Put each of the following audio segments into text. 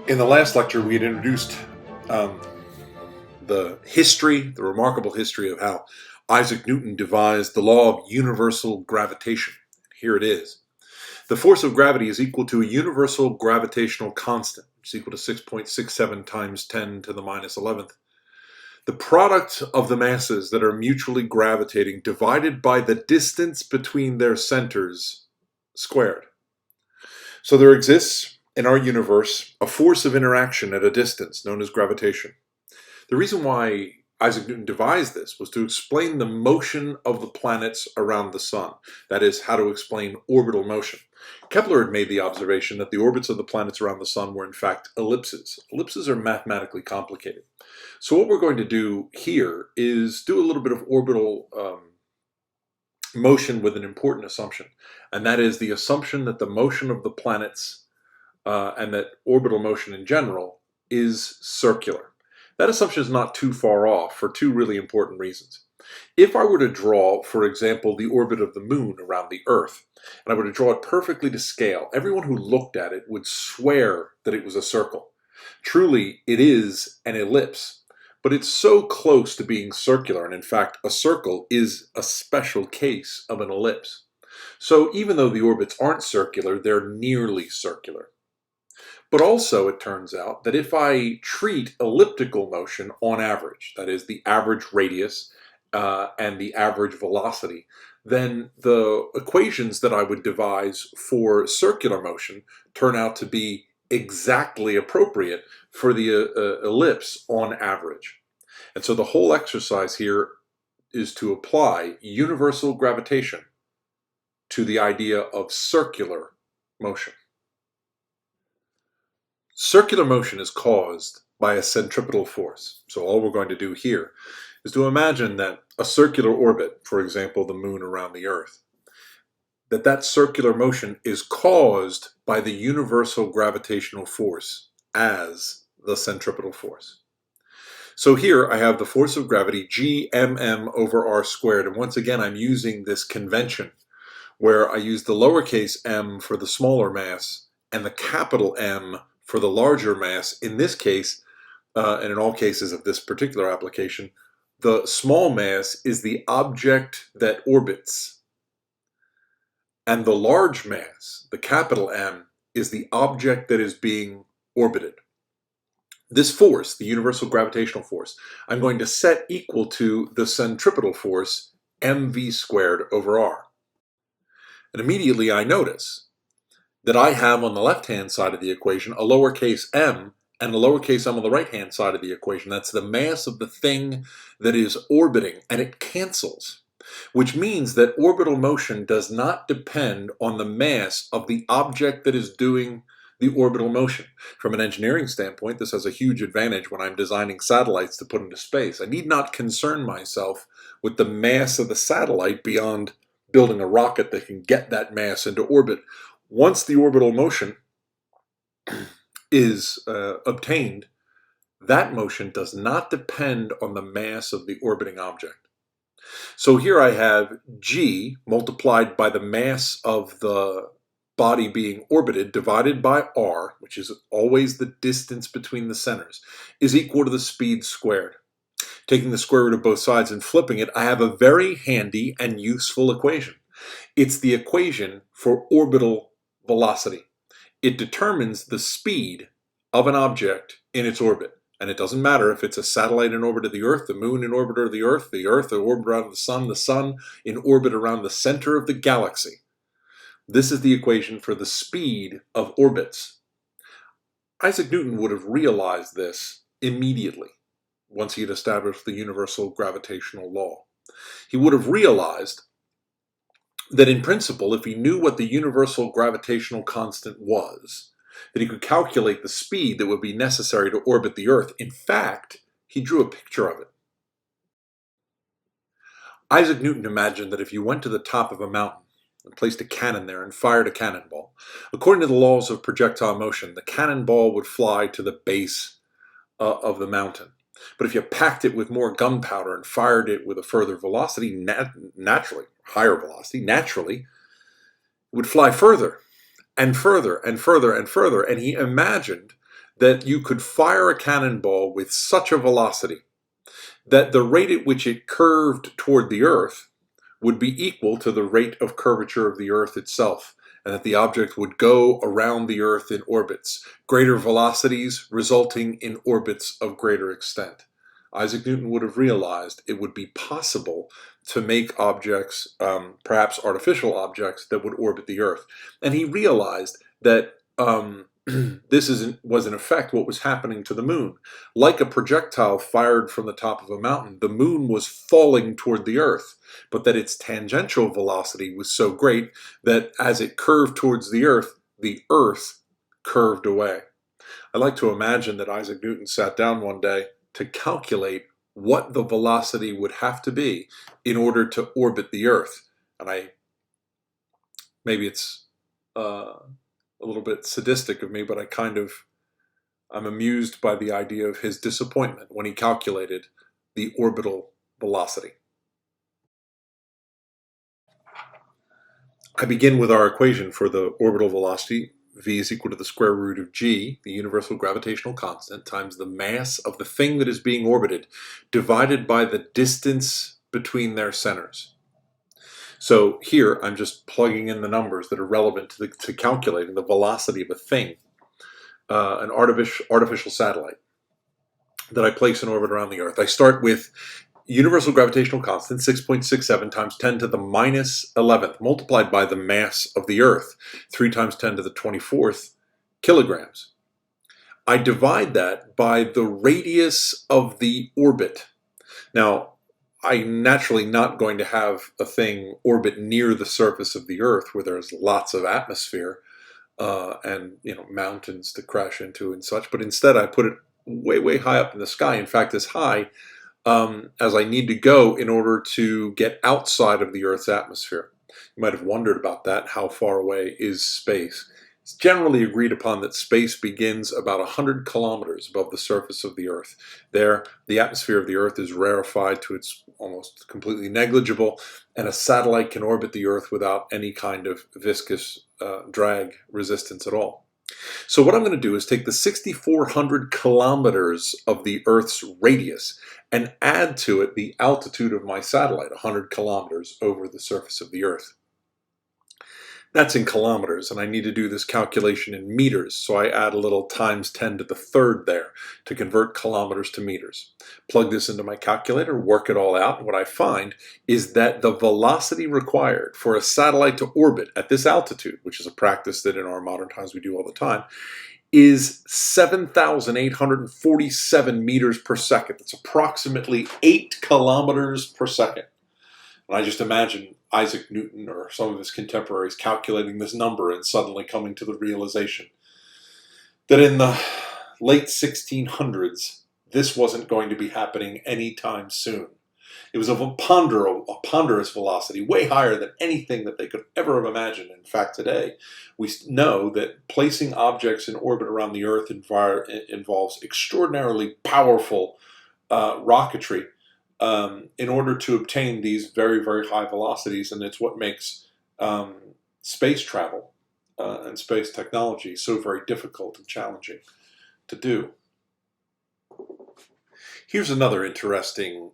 In the last lecture, we had introduced um, the remarkable history of how Isaac Newton devised the law of universal gravitation. Here it is. The force of gravity is equal to a universal gravitational constant, which is equal to 6.67 times 10 to the minus 11th. The product of the masses that are mutually gravitating divided by the distance between their centers squared. So there exists in our universe a force of interaction at a distance known as gravitation. The reason why Isaac Newton devised this was to explain the motion of the planets around the sun. That is, how to explain orbital motion. Kepler had made the observation that the orbits of the planets around the sun were in fact ellipses. Ellipses are mathematically complicated. So what we're going to do here is do a little bit of orbital motion with an important assumption, and that is the assumption that the motion of the planets and that orbital motion in general is circular. That assumption is not too far off for two really important reasons. If I were to draw, for example, the orbit of the moon around the Earth, and I were to draw it perfectly to scale, everyone who looked at it would swear that it was a circle. Truly, it is an ellipse, but it's so close to being circular, and in fact, a circle is a special case of an ellipse. So even though the orbits aren't circular, they're nearly circular. But also, it turns out that if I treat elliptical motion on average, that is the average radius and the average velocity, then the equations that I would devise for circular motion turn out to be exactly appropriate for the ellipse on average. And so the whole exercise here is to apply universal gravitation to the idea of circular motion. Circular motion is caused by a centripetal force. So all we're going to do here is to imagine that a circular orbit, for example, the moon around the Earth, that circular motion is caused by the universal gravitational force as the centripetal force. So here I have the force of gravity, Gmm over r squared. And once again, I'm using this convention where I use the lowercase m for the smaller mass and the capital M for the larger mass. In this case, and in all cases of this particular application, the small mass is the object that orbits, and the large mass, the capital M, is the object that is being orbited. This force, the universal gravitational force, I'm going to set equal to the centripetal force, mv squared over r. And immediately I notice that I have on the left-hand side of the equation a lowercase m and a lowercase m on the right-hand side of the equation. That's the mass of the thing that is orbiting, and it cancels, which means that orbital motion does not depend on the mass of the object that is doing the orbital motion. From an engineering standpoint, this has a huge advantage when I'm designing satellites to put into space. I need not concern myself with the mass of the satellite beyond building a rocket that can get that mass into orbit. Once the orbital motion is obtained, that motion does not depend on the mass of the orbiting object. So here I have g multiplied by the mass of the body being orbited divided by r, which is always the distance between the centers, is equal to the speed squared. Taking the square root of both sides and flipping it, I have a very handy and useful equation. It's the equation for orbital velocity. It determines the speed of an object in its orbit. And it doesn't matter if it's a satellite in orbit of the Earth, the moon in orbit of the Earth in orbit around the sun in orbit around the center of the galaxy. This is the equation for the speed of orbits. Isaac Newton would have realized this immediately once he had established the universal gravitational law. He would have realized that in principle, if he knew what the universal gravitational constant was, that he could calculate the speed that would be necessary to orbit the Earth. In fact, he drew a picture of it. Isaac Newton imagined that if you went to the top of a mountain and placed a cannon there and fired a cannonball, according to the laws of projectile motion, the cannonball would fly to the base of the mountain. But if you packed it with more gunpowder and fired it with a further velocity, higher velocity, naturally, it would fly further and further and further and further. And he imagined that you could fire a cannonball with such a velocity that the rate at which it curved toward the Earth would be equal to the rate of curvature of the Earth itself, and that the object would go around the Earth in orbits, greater velocities resulting in orbits of greater extent. Isaac Newton would have realized it would be possible to make objects, perhaps artificial objects, that would orbit the Earth. And he realized that was in effect what was happening to the moon. Like a projectile fired from the top of a mountain, the moon was falling toward the Earth, but that its tangential velocity was so great that as it curved towards the Earth curved away. I like to imagine that Isaac Newton sat down one day to calculate what the velocity would have to be in order to orbit the Earth. And maybe it's a little bit sadistic of me, but I'm amused by the idea of his disappointment when he calculated the orbital velocity. I begin with our equation for the orbital velocity. V is equal to the square root of g, the universal gravitational constant, times the mass of the thing that is being orbited, divided by the distance between their centers. So here I'm just plugging in the numbers that are relevant to calculating the velocity of a thing, an artificial satellite that I place in orbit around the Earth. I start with universal gravitational constant, 6.67 times 10 to the minus 11th, multiplied by the mass of the Earth, 3 times 10 to the 24th kilograms. I divide that by the radius of the orbit. Now, I'm naturally not going to have a thing orbit near the surface of the Earth where there's lots of atmosphere and mountains to crash into and such, but instead I put it way, way high up in the sky. In fact, as high as I need to go in order to get outside of the Earth's atmosphere. You might have wondered about that. How far away is space? It's generally agreed upon that space begins about 100 kilometers above the surface of the Earth. There, the atmosphere of the Earth is rarefied to its almost completely negligible, and a satellite can orbit the Earth without any kind of viscous drag resistance at all. So what I'm going to do is take the 6,400 kilometers of the Earth's radius and add to it the altitude of my satellite, 100 kilometers over the surface of the Earth. That's in kilometers, and I need to do this calculation in meters, so I add a little times 10 to the third there to convert kilometers to meters. Plug this into my calculator, work it all out, and what I find is that the velocity required for a satellite to orbit at this altitude, which is a practice that in our modern times we do all the time, is 7,847 meters per second. That's approximately 8 kilometers per second. And I just imagine Isaac Newton or some of his contemporaries calculating this number and suddenly coming to the realization that in the late 1600s, this wasn't going to be happening anytime soon. It was of a ponderous velocity, way higher than anything that they could ever have imagined. In fact, today, we know that placing objects in orbit around the Earth involves extraordinarily powerful rocketry in order to obtain these very, very high velocities, and it's what makes space travel and space technology so very difficult and challenging to do. Here's another interesting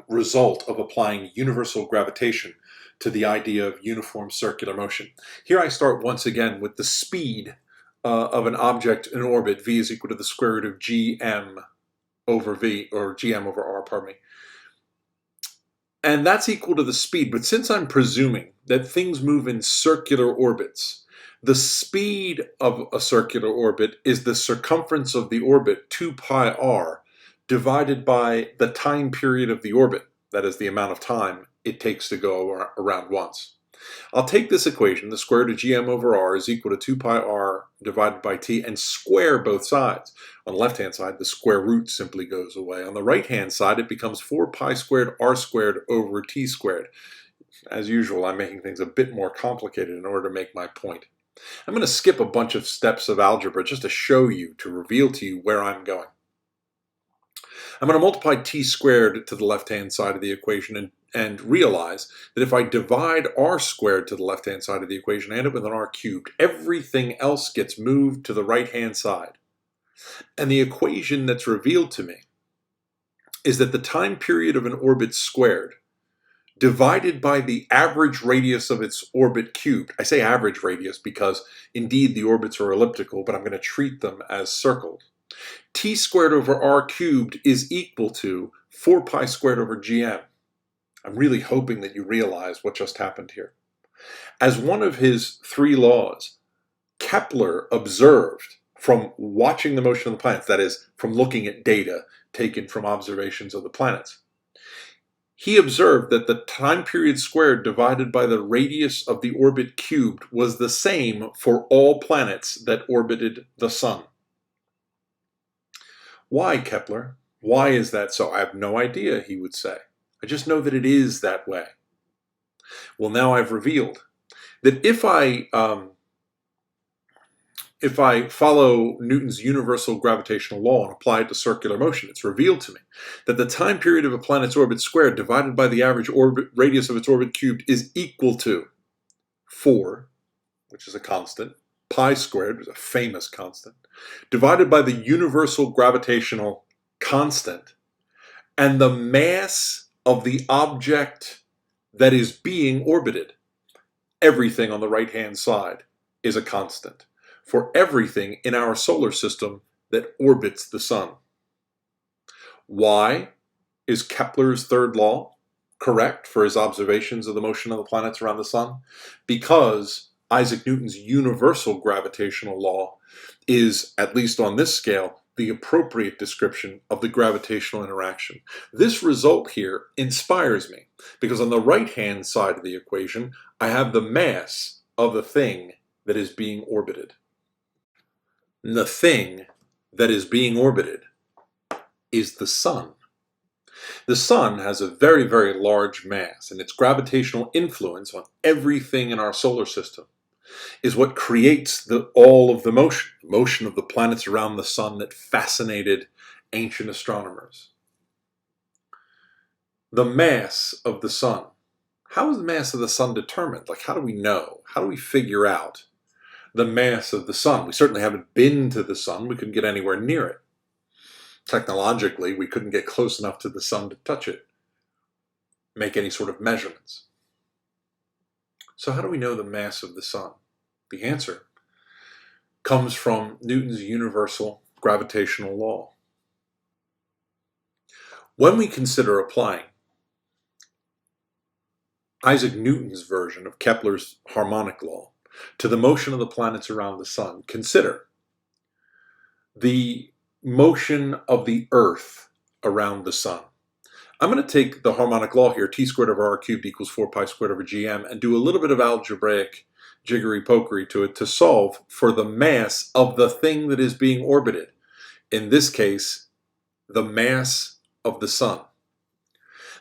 result of applying universal gravitation to the idea of uniform circular motion. Here I start once again with the speed of an object in orbit. V is equal to the square root of gm over v, or gm over r, pardon me. And that's equal to the speed, but since I'm presuming that things move in circular orbits, the speed of a circular orbit is the circumference of the orbit, 2 pi r, divided by the time period of the orbit, that is the amount of time it takes to go around once. I'll take this equation, the square root of gm over r is equal to 2 pi r divided by t, and square both sides. On the left-hand side, the square root simply goes away. On the right-hand side, it becomes 4 pi squared r squared over t squared. As usual, I'm making things a bit more complicated in order to make my point. I'm going to skip a bunch of steps of algebra just to show you, to reveal to you where I'm going. I'm going to multiply t squared to the left-hand side of the equation and realize that if I divide r squared to the left-hand side of the equation, I end up with an r cubed. Everything else gets moved to the right-hand side. And the equation that's revealed to me is that the time period of an orbit squared divided by the average radius of its orbit cubed. I say average radius because indeed the orbits are elliptical, but I'm going to treat them as circled. T squared over r cubed is equal to 4 pi squared over gm. I'm really hoping that you realize what just happened here. As one of his three laws, Kepler observed from watching the motion of the planets, that is, from looking at data taken from observations of the planets, he observed that the time period squared divided by the radius of the orbit cubed was the same for all planets that orbited the sun. Why, Kepler? Why is that so? I have no idea, he would say. I just know that it is that way. Well, now I've revealed that if I follow Newton's universal gravitational law and apply it to circular motion, it's revealed to me that the time period of a planet's orbit squared divided by the average radius of its orbit cubed is equal to 4, which is a constant, pi squared, which is a famous constant, divided by the universal gravitational constant, and the mass of the object that is being orbited. Everything on the right-hand side is a constant for everything in our solar system that orbits the sun. Why is Kepler's third law correct for his observations of the motion of the planets around the sun? Because Isaac Newton's universal gravitational law is, at least on this scale, the appropriate description of the gravitational interaction. This result here inspires me because on the right-hand side of the equation, I have the mass of the thing that is being orbited. And the thing that is being orbited is the sun. The sun has a very, very large mass, and its gravitational influence on everything in our solar system is what creates all of the motion of the planets around the sun that fascinated ancient astronomers. The mass of the sun. How is the mass of the sun determined? Like, how do we know? How do we figure out the mass of the sun? We certainly haven't been to the sun. We couldn't get anywhere near it. Technologically, we couldn't get close enough to the sun to touch it, make any sort of measurements. So how do we know the mass of the sun? The answer comes from Newton's universal gravitational law. When we consider applying Isaac Newton's version of Kepler's harmonic law to the motion of the planets around the sun, consider the motion of the Earth around the sun. I'm going to take the harmonic law here, t squared over r cubed equals 4 pi squared over gm, and do a little bit of algebraic jiggery-pokery to it to solve for the mass of the thing that is being orbited. In this case, the mass of the sun.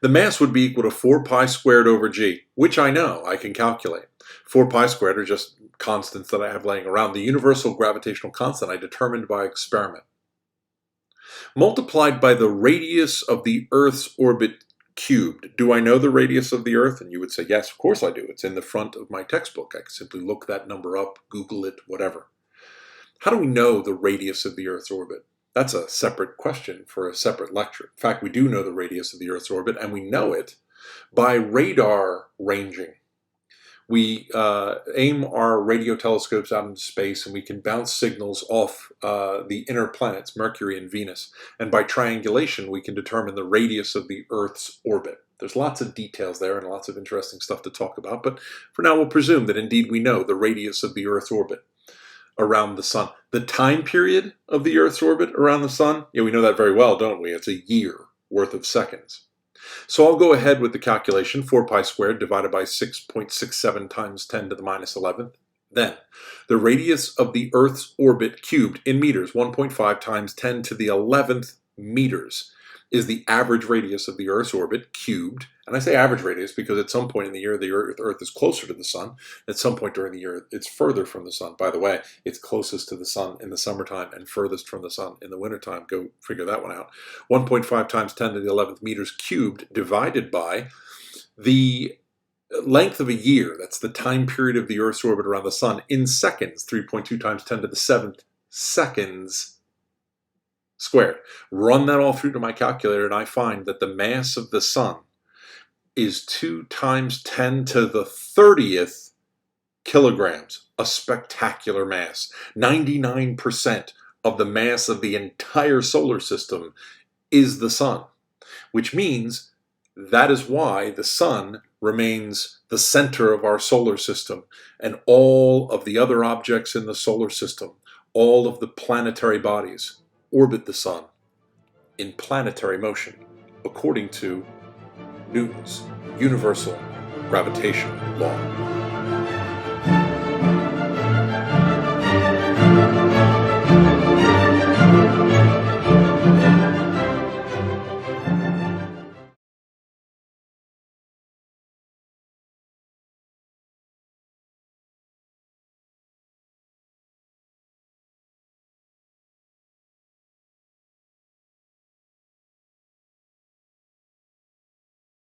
The mass would be equal to 4 pi squared over g, which I know, I can calculate. 4 pi squared are just constants that I have laying around. The universal gravitational constant I determined by experiment. Multiplied by the radius of the Earth's orbit cubed. Do I know the radius of the Earth? And you would say, yes, of course I do. It's in the front of my textbook. I can simply look that number up, Google it, whatever. How do we know the radius of the Earth's orbit? That's a separate question for a separate lecture. In fact, we do know the radius of the Earth's orbit, and we know it by radar ranging. We aim our radio telescopes out into space, and we can bounce signals off the inner planets, Mercury and Venus. And by triangulation, we can determine the radius of the Earth's orbit. There's lots of details there and lots of interesting stuff to talk about, but for now we'll presume that indeed we know the radius of the Earth's orbit around the sun. The time period of the Earth's orbit around the sun, yeah, we know that very well, don't we? It's a year worth of seconds. So I'll go ahead with the calculation, 4 pi squared divided by 6.67 times 10 to the minus 11th. Then, the radius of the Earth's orbit cubed in meters, 1.5 times 10 to the 11th meters, is the average radius of the Earth's orbit cubed. And I say average radius because at some point in the year, the Earth is closer to the sun. At some point during the year, it's further from the sun. By the way, it's closest to the sun in the summertime and furthest from the sun in the wintertime. Go figure that one out. 1.5 times 10 to the 11th meters cubed divided by the length of a year. That's the time period of the Earth's orbit around the sun in seconds. 3.2 times 10 to the 7th seconds squared. Run that all through to my calculator, and I find that the mass of the sun is 2 times 10 to the 30th kilograms, a spectacular mass. 99% of the mass of the entire solar system is the sun, which means that is why the sun remains the center of our solar system, and all of the other objects in the solar system, all of the planetary bodies, orbit the sun in planetary motion, according to Newton's universal gravitational law.